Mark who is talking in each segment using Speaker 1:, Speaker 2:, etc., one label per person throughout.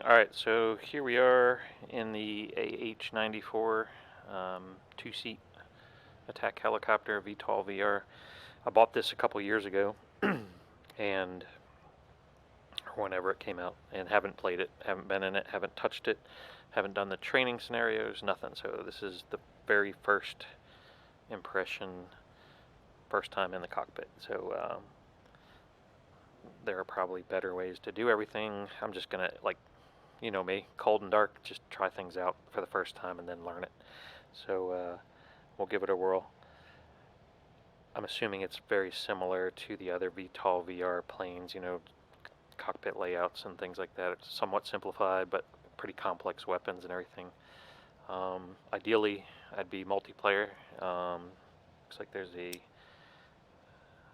Speaker 1: Alright, so here we are in the AH-94 two-seat attack helicopter, VTOL VR. I bought this a couple years ago, and whenever it came out, and haven't played it, haven't been in it, haven't touched it, haven't done the training scenarios, nothing. So this is the very first impression, first time in the cockpit. So there are probably better ways to do everything. I'm just gonna, like, you know me, cold and dark, just try things out for the first time and then learn it. So we'll give it a whirl. I'm assuming it's very similar to the other VTOL VR planes, you know, cockpit layouts and things like that. It's somewhat simplified, but pretty complex weapons and everything. Ideally, I'd be multiplayer. Looks like there's a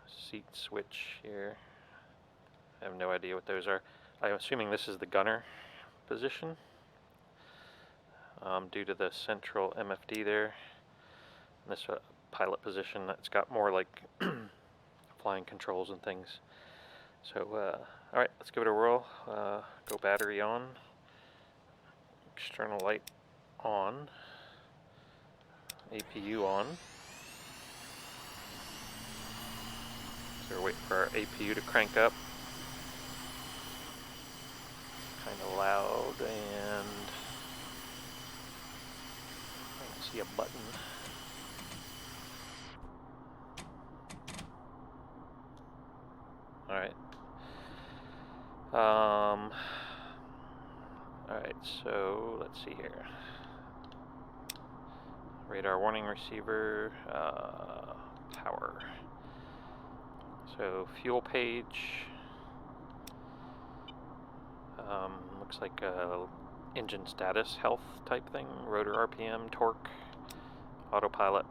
Speaker 1: seat switch here. I have no idea what those are. I'm assuming this is the gunner position, due to the central MFD there. And this pilot position, that's got more like flying controls and things. So, alright, let's give it a whirl. Go battery on, external light on, APU on. So we're waiting for our APU to crank up. Kind of loud, and I don't see a button. Alright. Alright, so let's see here. Radar warning receiver, power. So fuel page. Looks like engine status, health type thing, rotor RPM, torque, autopilot.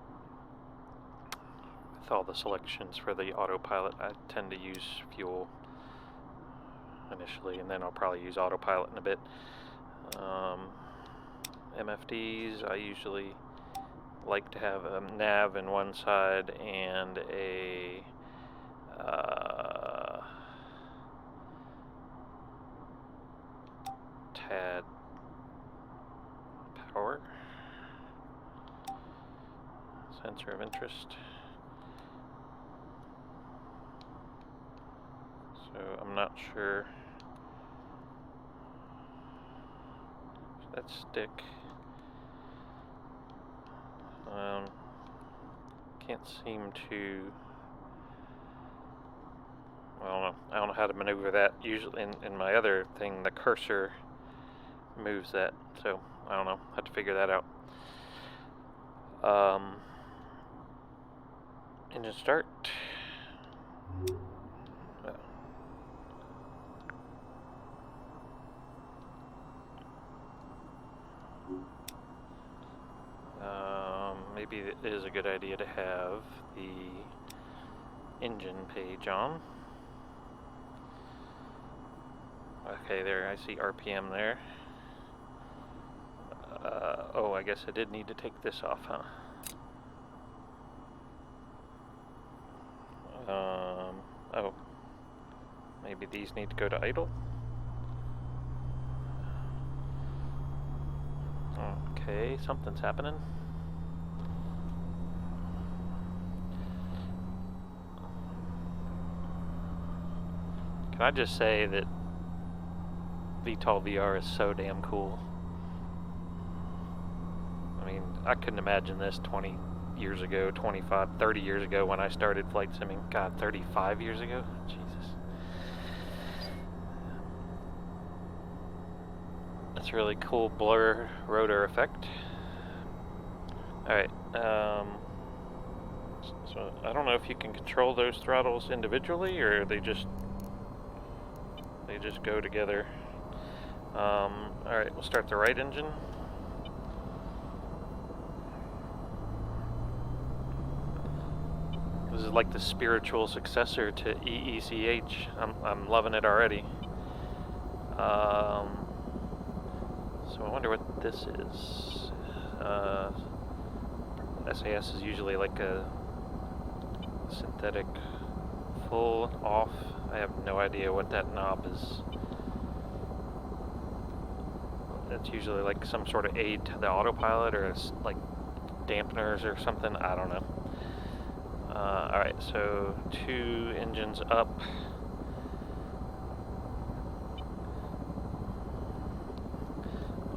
Speaker 1: With all the selections for the autopilot, I tend to use fuel initially, and then I'll probably use autopilot in a bit. MFDs, I usually like to have a nav in one side and a TAD power, sensor of interest. So I'm not sure. That stick. Can't seem to. I don't know how to maneuver that. Usually in my other thing, the cursor moves that. So I don't know. I have to figure that out. Engine start. Maybe it is a good idea to have the engine page on. Okay, there, I see RPM there. Oh, I guess I did need to take this off, huh? Oh, maybe these need to go to idle. Okay, something's happening. Can I just say that VTOL VR is so damn cool? I mean, I couldn't imagine this 20 years ago, 25, 30 years ago when I started flight simming. God, 35 years ago? Jesus. That's a really cool blur rotor effect. Alright, so I don't know if you can control those throttles individually, or they just go together. Alright, we'll start the right engine. This is like the spiritual successor to EECH. I'm loving it already. So I wonder what this is. SAS is usually like a synthetic full off. I have no idea what that knob is. it's usually like some sort of aid to the autopilot, or it's like dampeners or something. I don't know. Alright, so 2 engines up.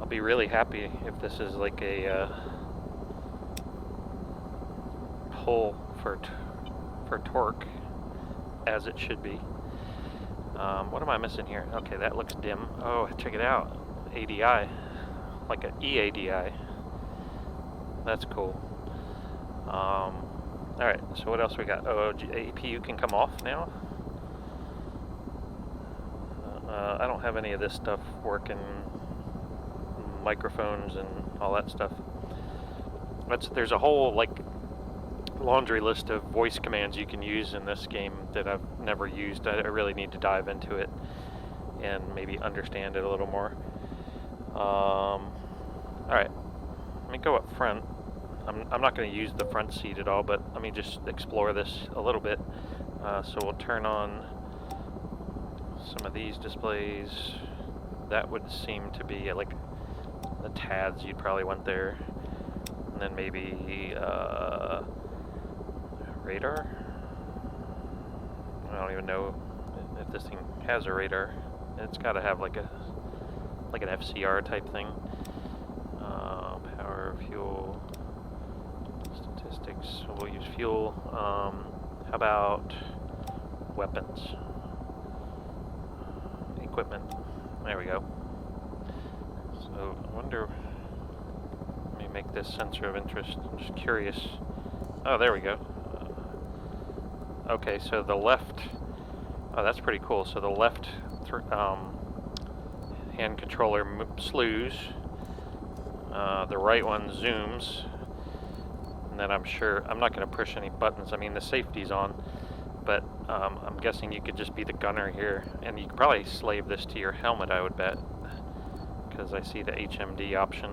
Speaker 1: I'll be really happy if this is like a pull for torque, as it should be. What am I missing here? Okay, that looks dim. Oh, check it out. ADI. Like an EADI. That's cool. Alright, so what else we got? Oh, APU can come off now. I don't have any of this stuff working. Microphones and all that stuff. There's a whole like laundry list of voice commands you can use in this game that I've never used. I really need to dive into it and maybe understand it a little more. Alright, let me go up front. I'm not going to use the front seat at all, but let me just explore this a little bit. So we'll turn on some of these displays. That would seem to be like the TADs you'd probably want there. And then maybe radar. I don't even know if this thing has a radar. It's got to have like an FCR type thing. Power, fuel, statistics. So we'll use fuel. How about weapons? Equipment. There we go. So I wonder. Let me make this sensor of interest. I'm just curious. Oh, there we go. Okay, so the left. Oh, that's pretty cool. So the left hand controller slews. The right one zooms. And then I'm not going to push any buttons. I mean, the safety's on, but I'm guessing you could just be the gunner here, and you could probably slave this to your helmet, I would bet, because I see the HMD option,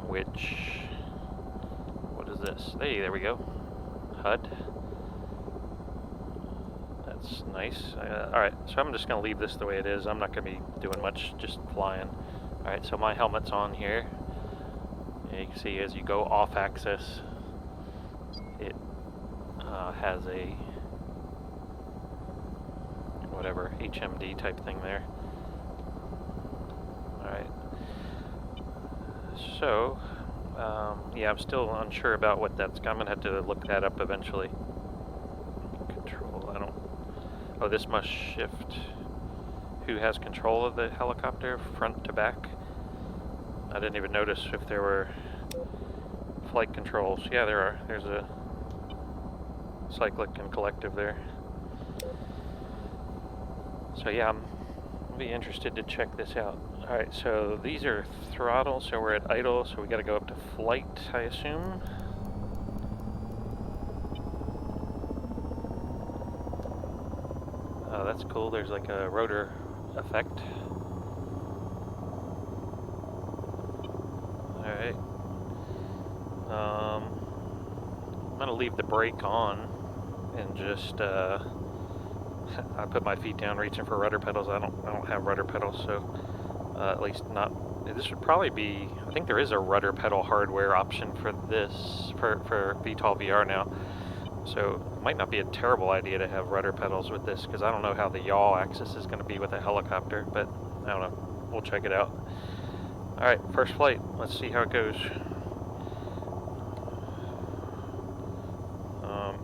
Speaker 1: which, what is this? Hey, there we go. HUD. That's nice. Alright, so I'm just going to leave this the way it is. I'm not going to be doing much, just flying. Alright, so my helmet's on here. And you can see as you go off axis, it has a whatever HMD type thing there. Alright. So, yeah, I'm still unsure about what that's. I'm gonna have to look that up eventually. Control, I don't. Oh, this must shift. Who has control of the helicopter, front to back? I didn't even notice if there were flight controls. Yeah, there are. There's a cyclic and collective there. So yeah, I'll be interested to check this out. Alright, so these are throttles, so we're at idle, so we gotta go up to flight, I assume. Oh, that's cool. There's like a rotor effect. Alright. I'm gonna leave the brake on and just I put my feet down reaching for rudder pedals. I don't have rudder pedals, so at least not. This would probably be. I think there is a rudder pedal hardware option for this for VTOL VR now. So it might not be a terrible idea to have rudder pedals with this, because I don't know how the yaw axis is going to be with a helicopter, but I don't know. We'll check it out. Alright, first flight. Let's see how it goes.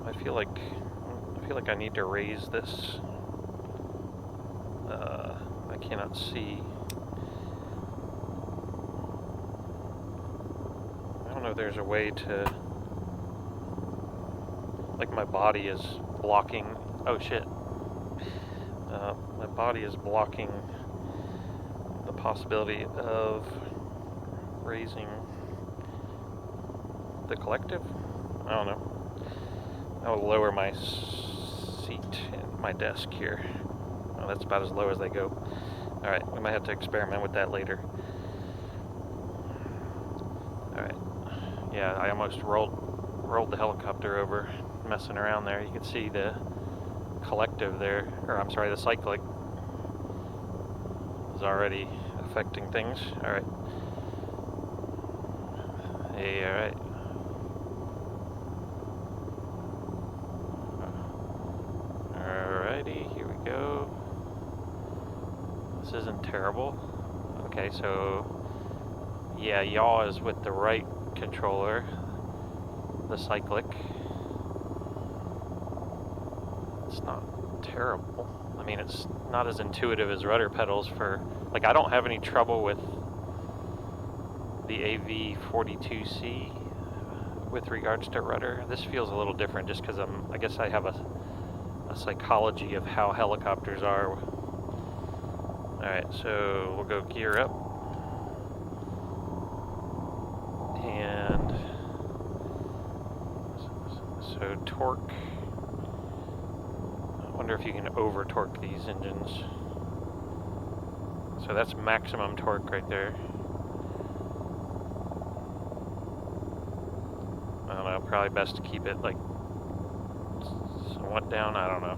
Speaker 1: I feel like I need to raise this. I cannot see. I don't know if there's a way to. Like my body is blocking. Oh shit. My body is blocking the possibility of raising the collective. I don't know. I will lower my seat at my desk here. Oh, that's about as low as they go. Alright, we might have to experiment with that later. Alright. Yeah, I almost rolled the helicopter over, messing around there. You can see the collective there, or I'm sorry, the cyclic is already affecting things. Alright. Hey, alright. Alrighty, here we go. This isn't terrible. Okay, so yeah, yaw is with the right controller, the cyclic. It's not terrible. I mean, it's not as intuitive as rudder pedals for, like, I don't have any trouble with the AV42C with regards to rudder. This feels a little different just because I guess I have a psychology of how helicopters are. Alright, so we'll go gear up. And so torque. I wonder if you can over torque these engines. So that's maximum torque right there. I don't know, probably best to keep it like somewhat down, I don't know.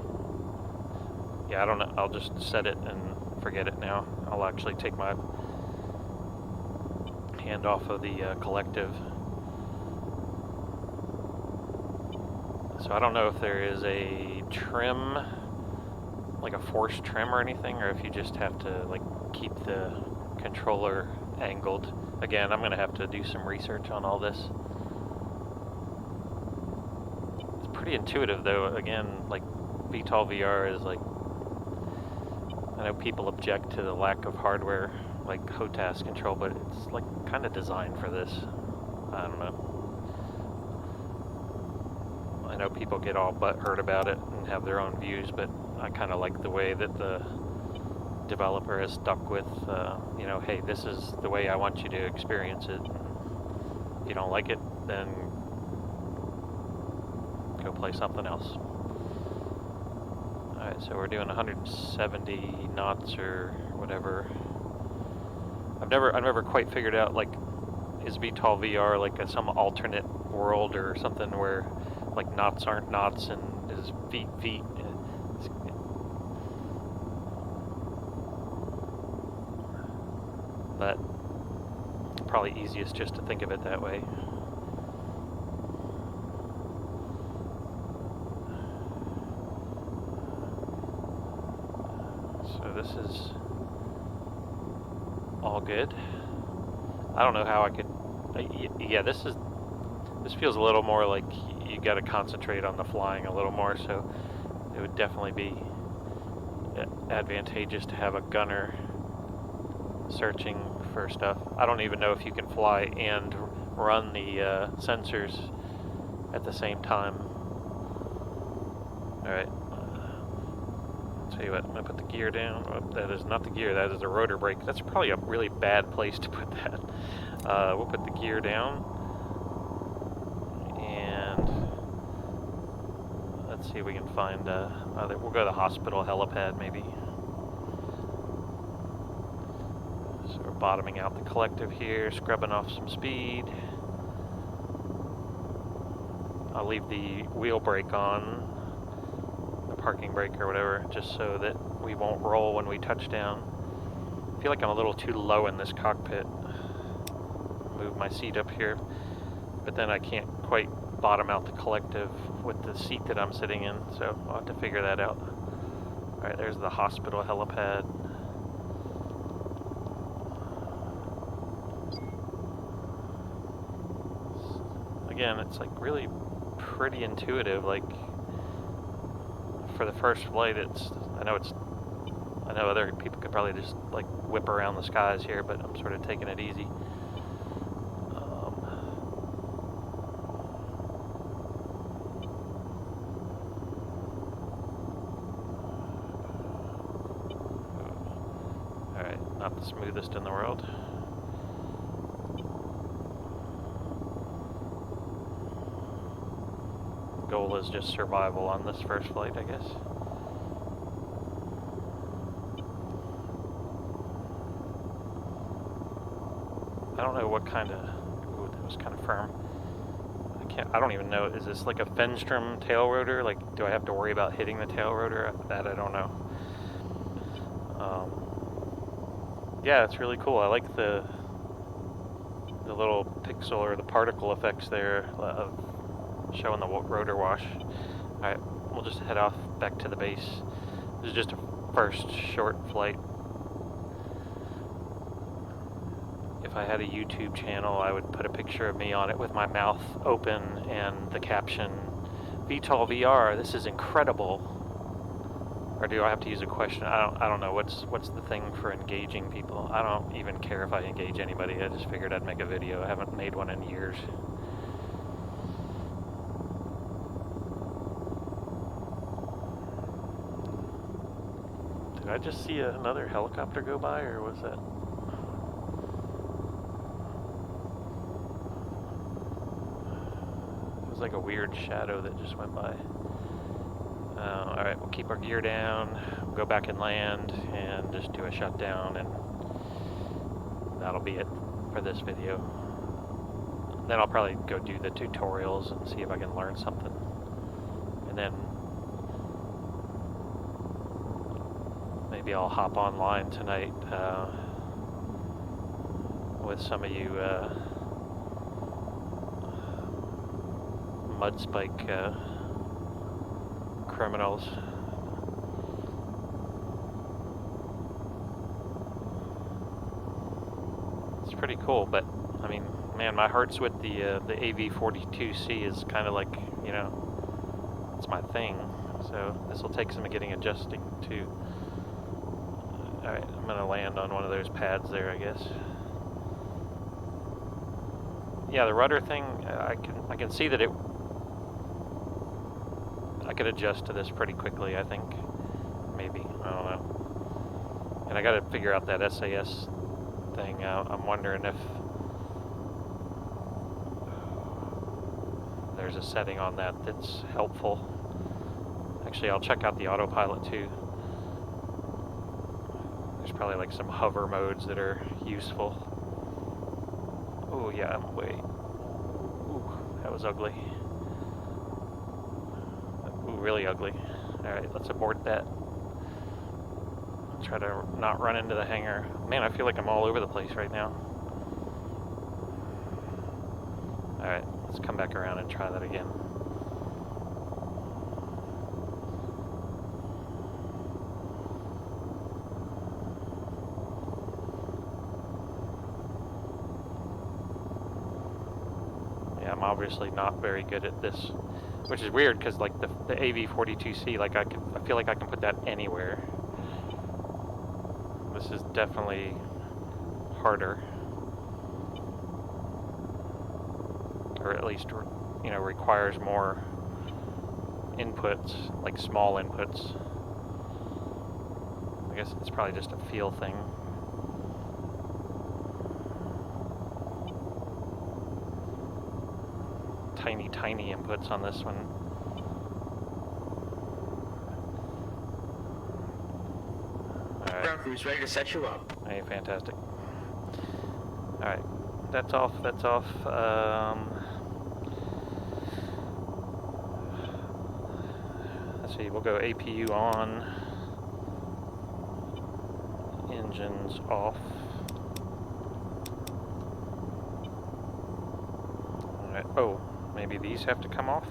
Speaker 1: Yeah, I don't know, I'll just set it and forget it now. I'll actually take my hand off of the collective. So I don't know if there is a trim, like a force trim or anything, or if you just have to like keep the controller angled. Again, I'm gonna have to do some research on all this. It's pretty intuitive though. Again, like VTOL VR is like, I know people object to the lack of hardware like HOTAS control, but it's like kind of designed for this. I don't know. I know people get all butthurt about it and have their own views, but I kind of like the way that the developer has stuck with, you know, hey, this is the way I want you to experience it. If you don't like it, then go play something else. Alright, so we're doing 170 knots or whatever. I've never quite figured out, like, is VTOL VR like some alternate world or something where like knots aren't knots and is feet. But probably easiest just to think of it that way. So this is all good. I don't know how I could, yeah, this feels a little more like you got to concentrate on the flying a little more, so it would definitely be advantageous to have a gunner searching for stuff. I don't even know if you can fly and run the sensors at the same time. Alright, I'll tell you what, I'm going to put the gear down. Oh, that is not the gear, that is the rotor brake. That's probably a really bad place to put that. We'll put the gear down. Let's see if we can find, we'll go to the hospital helipad maybe. So we're bottoming out the collective here, scrubbing off some speed. I'll leave the wheel brake on, the parking brake or whatever, just so that we won't roll when we touch down. I feel like I'm a little too low in this cockpit. Move my seat up here, but then I can't quite bottom out the collective with the seat that I'm sitting in, so I'll have to figure that out. Alright, there's the hospital helipad. Again, it's like really pretty intuitive, like for the first flight. I know other people could probably just like whip around the skies here, but I'm sort of taking it easy. Not the smoothest in the world. The goal is just survival on this first flight, I guess. I don't know what kind of... Ooh, that was kind of firm. I don't even know. Is this like a Fenstrom tail rotor? Like, do I have to worry about hitting the tail rotor? That I don't know. Yeah, it's really cool. I like the little pixel or the particle effects there of showing the rotor wash. Alright, we'll just head off back to the base. This is just a first short flight. If I had a YouTube channel, I would put a picture of me on it with my mouth open and the caption, VTOL VR, this is incredible. Or do I have to use a question? I don't know. What's the thing for engaging people? I don't even care if I engage anybody. I just figured I'd make a video. I haven't made one in years. Did I just see another helicopter go by, or was that? It was like a weird shadow that just went by. Alright, we'll keep our gear down, we'll go back and land, and just do a shutdown, and that'll be it for this video. Then I'll probably go do the tutorials and see if I can learn something. And then maybe I'll hop online tonight with some of you Mudspike criminals. It's pretty cool, but I mean, man, my heart's with the AV-42C is kind of like, you know, it's my thing. So this will take some getting adjusting to. All right, I'm gonna land on one of those pads there, I guess. Yeah, the rudder thing, I can see that I could adjust to this pretty quickly, I think. Maybe, I don't know. And I gotta figure out that SAS thing. I'm wondering if there's a setting on that that's helpful. Actually, I'll check out the autopilot too. There's probably like some hover modes that are useful. Oh yeah, I'm way. Ooh, that was ugly. Really ugly. Alright, let's abort that. Try to not run into the hangar. Man, I feel like I'm all over the place right now. Alright, let's come back around and try that again. Yeah, I'm obviously not very good at this. Which is weird, because like the AV-42C, like I feel like I can put that anywhere. This is definitely harder, or at least, you know, requires more inputs, like small inputs. I guess it's probably just a feel thing. Tiny inputs on this one. Alright.
Speaker 2: Ground crew's ready to set you up.
Speaker 1: Hey, fantastic. Alright, that's off, that's off. Let's see, we'll go APU on. Engines off. Alright, oh. Maybe these have to come off.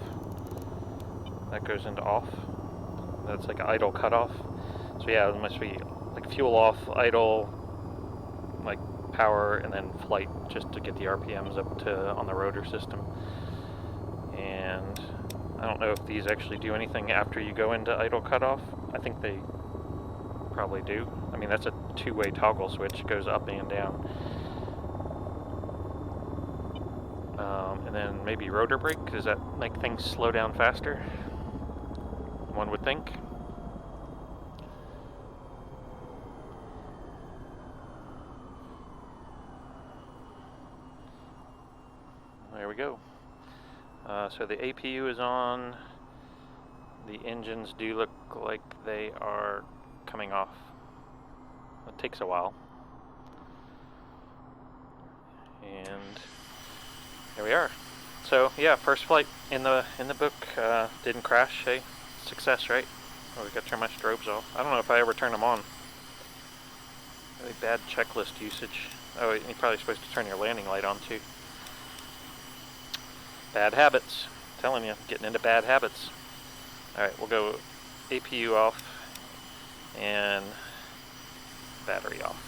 Speaker 1: That goes into off. That's like idle cutoff. So yeah, it must be like fuel off, idle, like power, and then flight, just to get the RPMs up to on the rotor system. And I don't know if these actually do anything after you go into idle cutoff. I think they probably do. I mean, that's a two-way toggle switch, it goes up and down. And then maybe rotor brake, does that make things slow down faster? One would think. There we go. So the APU is on. The engines do look like they are coming off. It takes a while. And there we are. So yeah, first flight in the book, didn't crash. Hey, success, right? Oh, we got to turn my strobes off. I don't know if I ever turned them on. Really bad checklist usage. Oh, and you're probably supposed to turn your landing light on too. Bad habits. I'm telling you, getting into bad habits. Alright, we'll go APU off and battery off.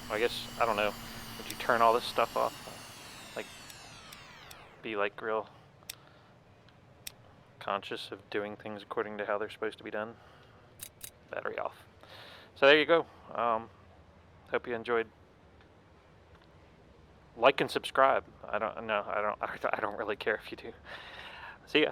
Speaker 1: I guess, I don't know, would you turn all this stuff off? Like, be like real conscious of doing things according to how they're supposed to be done. Battery off. So there you go. Hope you enjoyed. Like and subscribe. I don't really care if you do. See ya.